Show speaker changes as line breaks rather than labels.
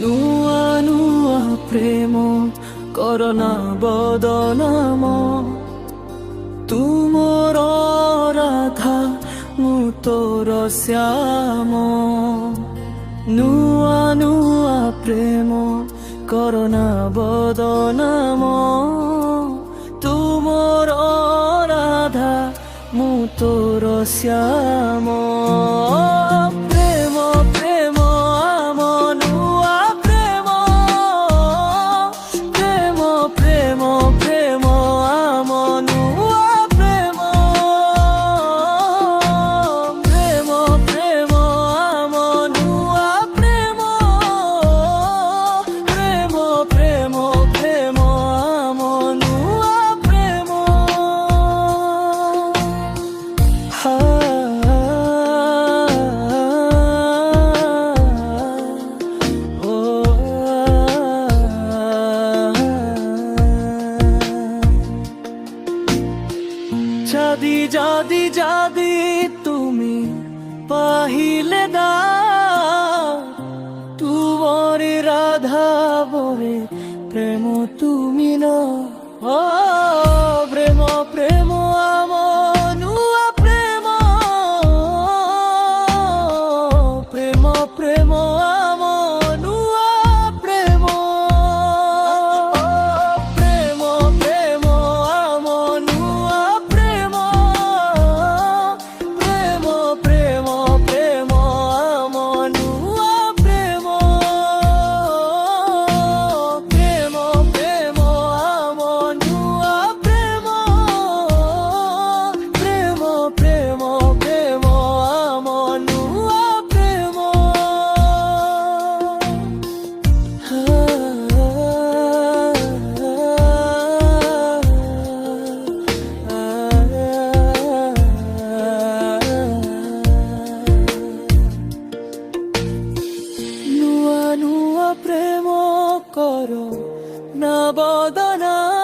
ନୂଆ ନୂଆ ପ୍ରେମ କରନା ବଦନାମ ତୁମର ରାଧା ମୁଁ ତୋର ଶ୍ୟାମ ନୂଆ ନୂଆ ପ୍ରେମ କରନା ବଦନାମ ତୁମର ରାଧା ମୁଁ ତୋର ଶ୍ୟାମ ପ୍ରେମ ପ୍ରେମ ଆମ ନୂଆ ପ୍ରେମ ପ୍ରେମ ପ୍ରେମ ପ୍ରେମ ଆମ ନୂଆ ପ୍ରେମ ପ୍ରେମ ପ୍ରେମ ଆମ ନୂଆ ପ୍ରେମ ପ୍ରେମ ପ୍ରେମ ପ୍ରେମ ଆମ ନୂଆ ପ୍ରେମ যদি যদি যদি তুমি পাহিলে দা তুমরে রাধা বরে প্রেম তুমি না ও প্রেম প্রেম আম নুয়া প্রেম প্রেম প্রেম আম নুয়া প্রেম প্রেম প্রেম আম নুয়া প্রেম প্রেম প্রেম প্রেম আম নুয়া প্রেম প্রেম প্রেম আম নুয়া প্রেম প্রেম প্রেম প্রেম আম নুয়া প্রেম ନୂଆ ନୂଆ ପ୍ରେମ କର ନା ବଦନା